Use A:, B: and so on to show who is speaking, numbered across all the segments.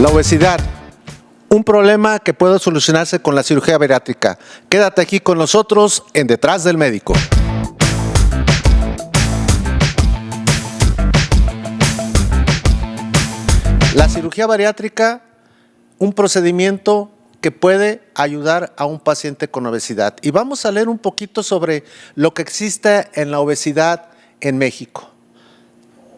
A: La obesidad, un problema que puede solucionarse con la cirugía bariátrica. Quédate aquí con nosotros en Detrás del Médico. La cirugía bariátrica, un procedimiento que puede ayudar a un paciente con obesidad. Y vamos a leer un poquito sobre lo que existe en la obesidad en México.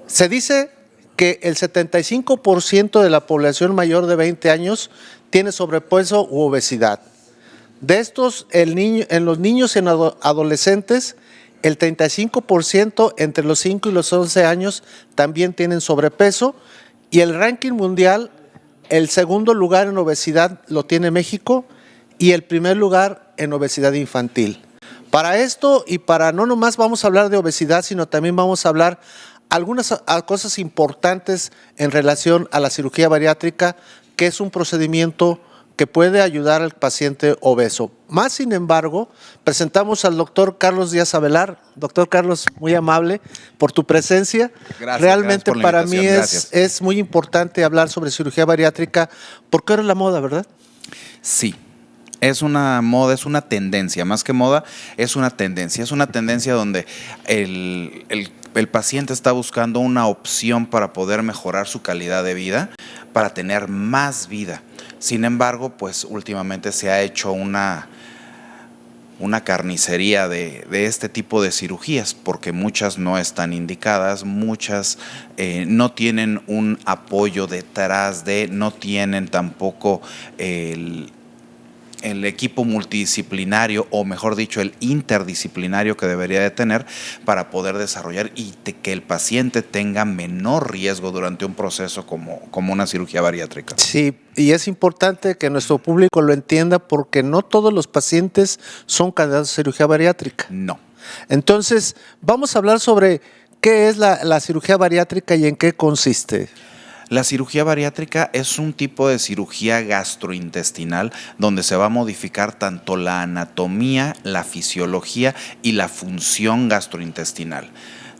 A: Se dice que el 75% de la población mayor de 20 años tiene sobrepeso u obesidad. De estos, en los niños y en adolescentes, el 35% entre los 5 y los 11 años también tienen sobrepeso. Y el ranking mundial, el segundo lugar en obesidad lo tiene México y el primer lugar en obesidad infantil. Para esto y para no nomás vamos a hablar de obesidad, sino también vamos a hablar algunas cosas importantes en relación a la cirugía bariátrica, que es un procedimiento que puede ayudar al paciente obeso. Más sin embargo, presentamos al doctor Carlos Díaz Avelar. Doctor Carlos, muy amable por tu presencia.
B: Gracias.
A: Realmente
B: gracias por la
A: para mí
B: invitación.
A: es muy importante hablar sobre cirugía bariátrica, porque ahora es la moda, ¿verdad?
B: Sí, es una moda, es una tendencia, más que moda, es una tendencia donde el paciente está buscando una opción para poder mejorar su calidad de vida, para tener más vida. Sin embargo, pues últimamente se ha hecho una carnicería de este tipo de cirugías, porque muchas no están indicadas, muchas no tienen un apoyo detrás no tienen tampoco el equipo multidisciplinario, o mejor dicho, el interdisciplinario que debería de tener para poder desarrollar y que el paciente tenga menor riesgo durante un proceso como una cirugía bariátrica.
A: Sí, y es importante que nuestro público lo entienda, porque no todos los pacientes son candidatos a cirugía bariátrica.
B: No.
A: Entonces, vamos a hablar sobre qué es la cirugía bariátrica y en qué consiste.
B: La cirugía bariátrica es un tipo de cirugía gastrointestinal donde se va a modificar tanto la anatomía, la fisiología y la función gastrointestinal.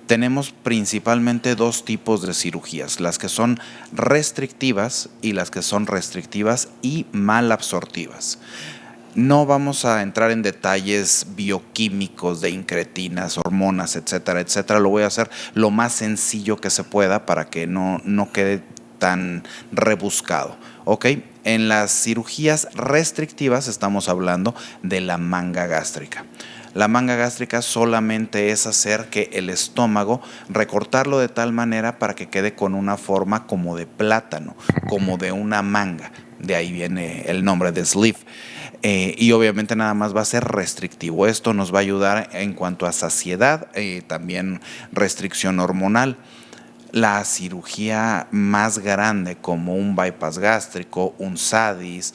B: Tenemos principalmente dos tipos de cirugías, las que son restrictivas y las que son restrictivas y malabsortivas. No vamos a entrar en detalles bioquímicos de incretinas, hormonas, etcétera, etcétera. Lo voy a hacer lo más sencillo que se pueda para que no quede tan rebuscado. ¿Ok? En las cirugías restrictivas estamos hablando de la manga gástrica. La manga gástrica solamente es hacer que el estómago, recortarlo de tal manera para que quede con una forma como de plátano, como de una manga. De ahí viene el nombre de sleeve. Y obviamente nada más va a ser restrictivo. Esto nos va a ayudar en cuanto a saciedad, también restricción hormonal. La cirugía más grande, como un bypass gástrico, un SADIS,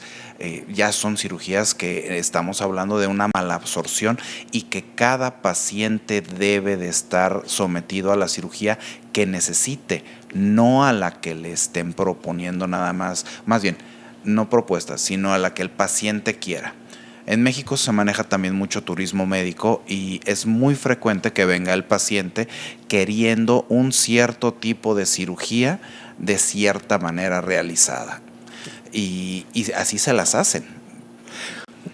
B: ya son cirugías que estamos hablando de una malabsorción y que cada paciente debe de estar sometido a la cirugía que necesite, no a la que le estén proponiendo nada más bien, no propuestas, sino a la que el paciente quiera. En México se maneja también mucho turismo médico y es muy frecuente que venga el paciente queriendo un cierto tipo de cirugía de cierta manera realizada. Y así se las hacen.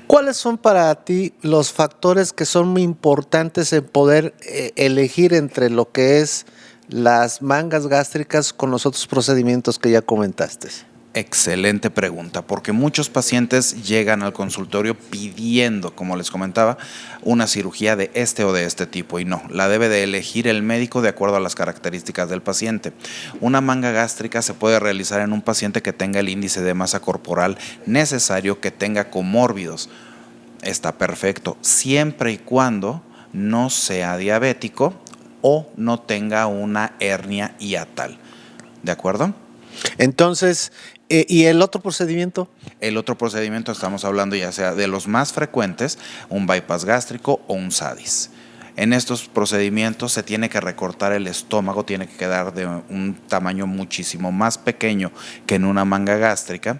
A: ¿Cuáles son para ti los factores que son muy importantes en poder elegir entre lo que es las mangas gástricas con los otros procedimientos que ya comentaste?
B: Excelente pregunta, porque muchos pacientes llegan al consultorio pidiendo, como les comentaba, una cirugía de este o de este tipo, y no, la debe de elegir el médico de acuerdo a las características del paciente. Una manga gástrica se puede realizar en un paciente que tenga el índice de masa corporal necesario, que tenga comórbidos. Está perfecto, siempre y cuando no sea diabético o no tenga una hernia hiatal. ¿De acuerdo?
A: Entonces, ¿y el otro procedimiento?
B: El otro procedimiento estamos hablando ya sea de los más frecuentes, un bypass gástrico o un SADIS. En estos procedimientos se tiene que recortar el estómago, tiene que quedar de un tamaño muchísimo más pequeño que en una manga gástrica.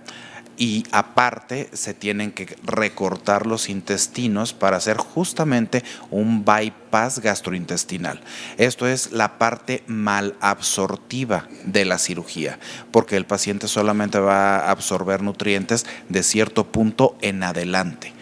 B: y aparte se tienen que recortar los intestinos para hacer justamente un bypass gastrointestinal. Esto es la parte malabsortiva de la cirugía, porque el paciente solamente va a absorber nutrientes de cierto punto en adelante.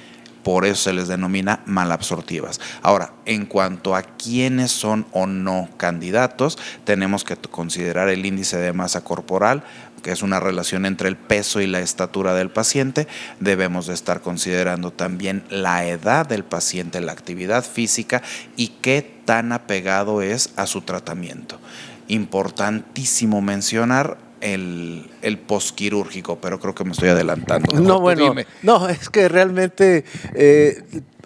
B: Por eso se les denomina malabsortivas. Ahora, en cuanto a quiénes son o no candidatos, tenemos que considerar el índice de masa corporal, que es una relación entre el peso y la estatura del paciente. Debemos de estar considerando también la edad del paciente, la actividad física y qué tan apegado es a su tratamiento. Importantísimo mencionar el posquirúrgico, pero creo que me estoy adelantando. Mejor
A: No,
B: tú
A: bueno,
B: dime.
A: no, es que realmente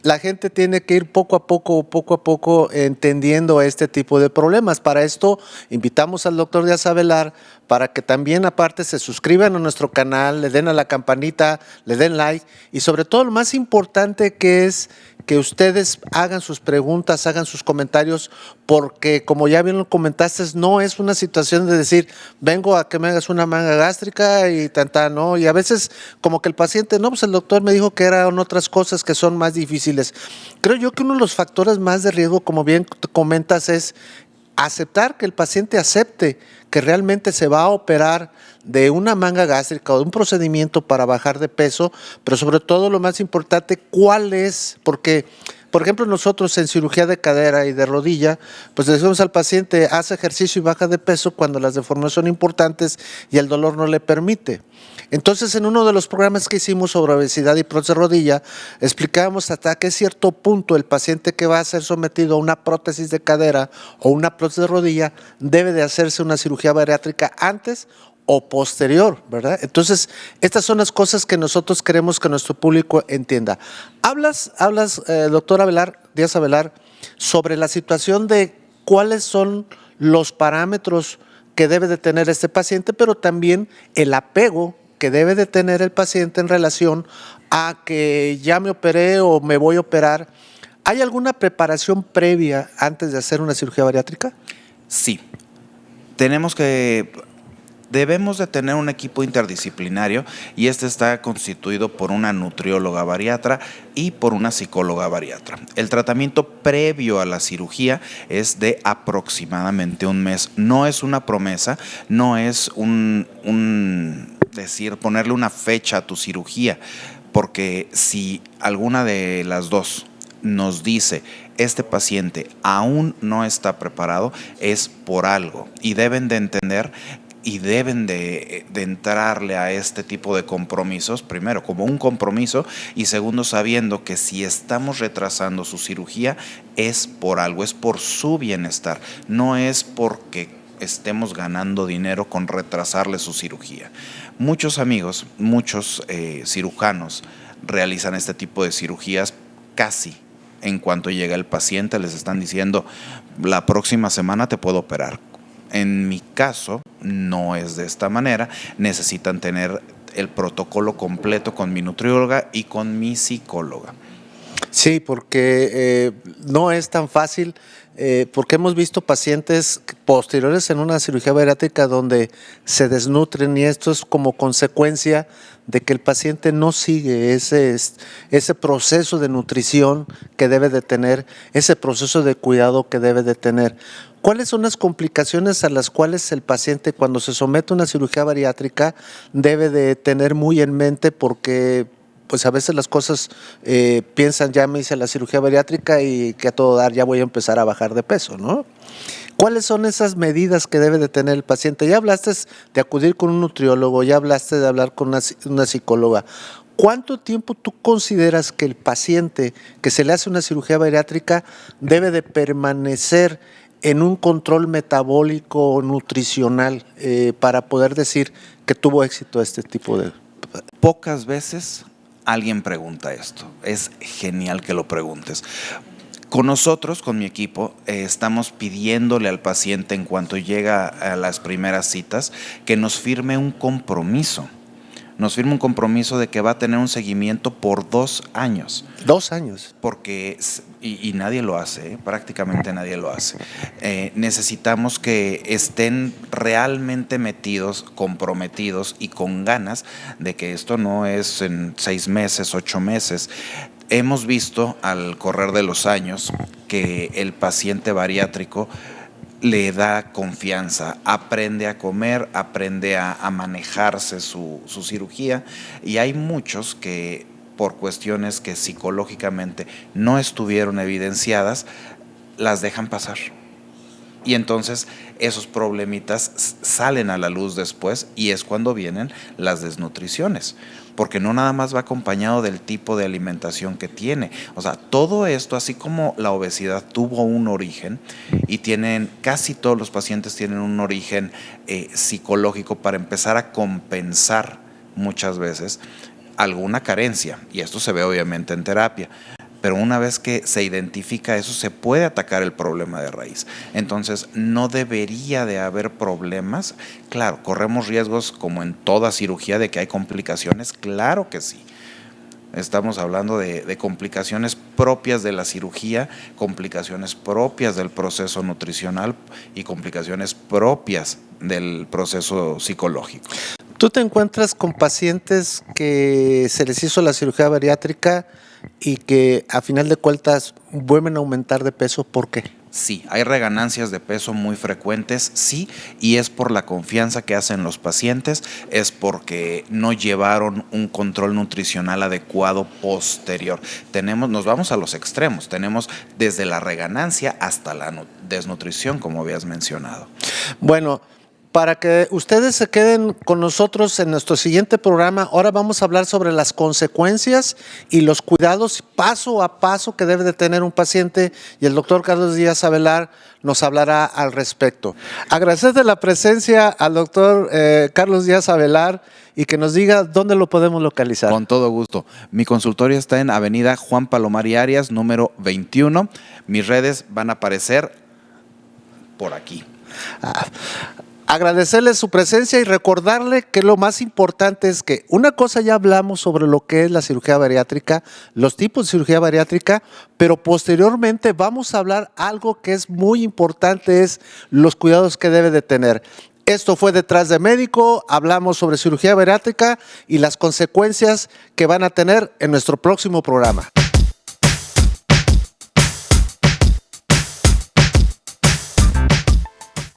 A: la gente tiene que ir poco a poco entendiendo este tipo de problemas. Para esto invitamos al doctor Díaz Avelar para que también aparte se suscriban a nuestro canal, le den a la campanita, le den like y sobre todo lo más importante que es que ustedes hagan sus preguntas, hagan sus comentarios, porque como ya bien lo comentaste, no es una situación de decir, vengo a que me hagas una manga gástrica y tanta, ¿no? Y a veces como que el paciente, no, pues el doctor me dijo que eran otras cosas que son más difíciles. Creo yo que uno de los factores más de riesgo, como bien comentas, es aceptar que el paciente acepte que realmente se va a operar de una manga gástrica o de un procedimiento para bajar de peso, pero sobre todo lo más importante, cuál es, porque por ejemplo nosotros en cirugía de cadera y de rodilla, pues le decimos al paciente, haz ejercicio y baja de peso cuando las deformidades son importantes y el dolor no le permite. Entonces, en uno de los programas que hicimos sobre obesidad y prótesis de rodilla, explicábamos hasta qué cierto punto el paciente que va a ser sometido a una prótesis de cadera o una prótesis de rodilla debe de hacerse una cirugía bariátrica antes o posterior, ¿verdad? Entonces, estas son las cosas que nosotros queremos que nuestro público entienda. Hablas, doctor Avelar, Díaz Avelar, sobre la situación de cuáles son los parámetros que debe de tener este paciente, pero también el apego que debe de tener el paciente en relación a que ya me operé o me voy a operar. ¿Hay alguna preparación previa antes de hacer una cirugía bariátrica?
B: Sí. Debemos de tener un equipo interdisciplinario y este está constituido por una nutrióloga bariatra y por una psicóloga bariatra. El tratamiento previo a la cirugía es de aproximadamente un mes. No es una promesa, no es decir, ponerle una fecha a tu cirugía, porque si alguna de las dos nos dice este paciente aún no está preparado, es por algo y deben de entender y deben de entrarle a este tipo de compromisos, primero como un compromiso y segundo sabiendo que si estamos retrasando su cirugía es por algo, es por su bienestar, no es porque estemos ganando dinero con retrasarle su cirugía. Muchos amigos, muchos cirujanos realizan este tipo de cirugías casi en cuanto llega el paciente, les están diciendo la próxima semana te puedo operar. En mi caso no es de esta manera, necesitan tener el protocolo completo con mi nutrióloga y con mi psicóloga.
A: Sí, porque no es tan fácil, porque hemos visto pacientes posteriores en una cirugía bariátrica donde se desnutren y esto es como consecuencia de que el paciente no sigue ese proceso de nutrición que debe de tener, ese proceso de cuidado que debe de tener. ¿Cuáles son las complicaciones a las cuales el paciente cuando se somete a una cirugía bariátrica debe de tener muy en mente? Porque pues a veces las cosas piensan, ya me hice la cirugía bariátrica y que a todo dar ya voy a empezar a bajar de peso, ¿no? ¿Cuáles son esas medidas que debe de tener el paciente? Ya hablaste de acudir con un nutriólogo, ya hablaste de hablar con una psicóloga. ¿Cuánto tiempo tú consideras que el paciente que se le hace una cirugía bariátrica debe de permanecer en un control metabólico nutricional para poder decir que tuvo éxito este tipo de...?
B: Pocas veces alguien pregunta esto. Es genial que lo preguntes. Con nosotros, con mi equipo, estamos pidiéndole al paciente en cuanto llega a las primeras citas que nos firme un compromiso. Nos firme un compromiso de que va a tener un seguimiento por 2 años.
A: 2 años.
B: Porque Y nadie lo hace, prácticamente nadie lo hace. Necesitamos que estén realmente metidos, comprometidos y con ganas de que esto no es en 6 meses, 8 meses. Hemos visto al correr de los años que el paciente bariátrico le da confianza, aprende a comer, aprende a manejarse su cirugía, y hay muchos que por cuestiones que psicológicamente no estuvieron evidenciadas, las dejan pasar. Y entonces esos problemitas salen a la luz después, y es cuando vienen las desnutriciones, porque no nada más va acompañado del tipo de alimentación que tiene. O sea, todo esto, así como la obesidad tuvo un origen, y casi todos los pacientes tienen un origen psicológico para empezar a compensar muchas veces alguna carencia, y esto se ve obviamente en terapia. Pero una vez que se identifica eso, se puede atacar el problema de raíz. Entonces, no debería de haber problemas. Claro, corremos riesgos, como en toda cirugía, de que hay complicaciones. Claro que sí. Estamos hablando de complicaciones propias de la cirugía, complicaciones propias del proceso nutricional y complicaciones propias del proceso psicológico.
A: ¿Tú te encuentras con pacientes que se les hizo la cirugía bariátrica y que a final de cuentas vuelven a aumentar de peso? ¿Por qué?
B: Sí, hay reganancias de peso muy frecuentes, sí, y es por la confianza que hacen los pacientes, es porque no llevaron un control nutricional adecuado posterior. Nos vamos a los extremos, tenemos desde la reganancia hasta la desnutrición, como habías mencionado.
A: Bueno, para que ustedes se queden con nosotros en nuestro siguiente programa, ahora vamos a hablar sobre las consecuencias y los cuidados paso a paso que debe de tener un paciente, y el doctor Carlos Díaz Avelar nos hablará al respecto. Agradecer la presencia al doctor Carlos Díaz Avelar y que nos diga dónde lo podemos localizar.
B: Con todo gusto. Mi consultorio está en Avenida Juan Palomar Arias, número 21. Mis redes van a aparecer por aquí.
A: Agradecerle su presencia y recordarle que lo más importante es que una cosa, ya hablamos sobre lo que es la cirugía bariátrica, los tipos de cirugía bariátrica, pero posteriormente vamos a hablar algo que es muy importante, es los cuidados que debe de tener. Esto fue Detrás de Médico, hablamos sobre cirugía bariátrica y las consecuencias que van a tener en nuestro próximo programa.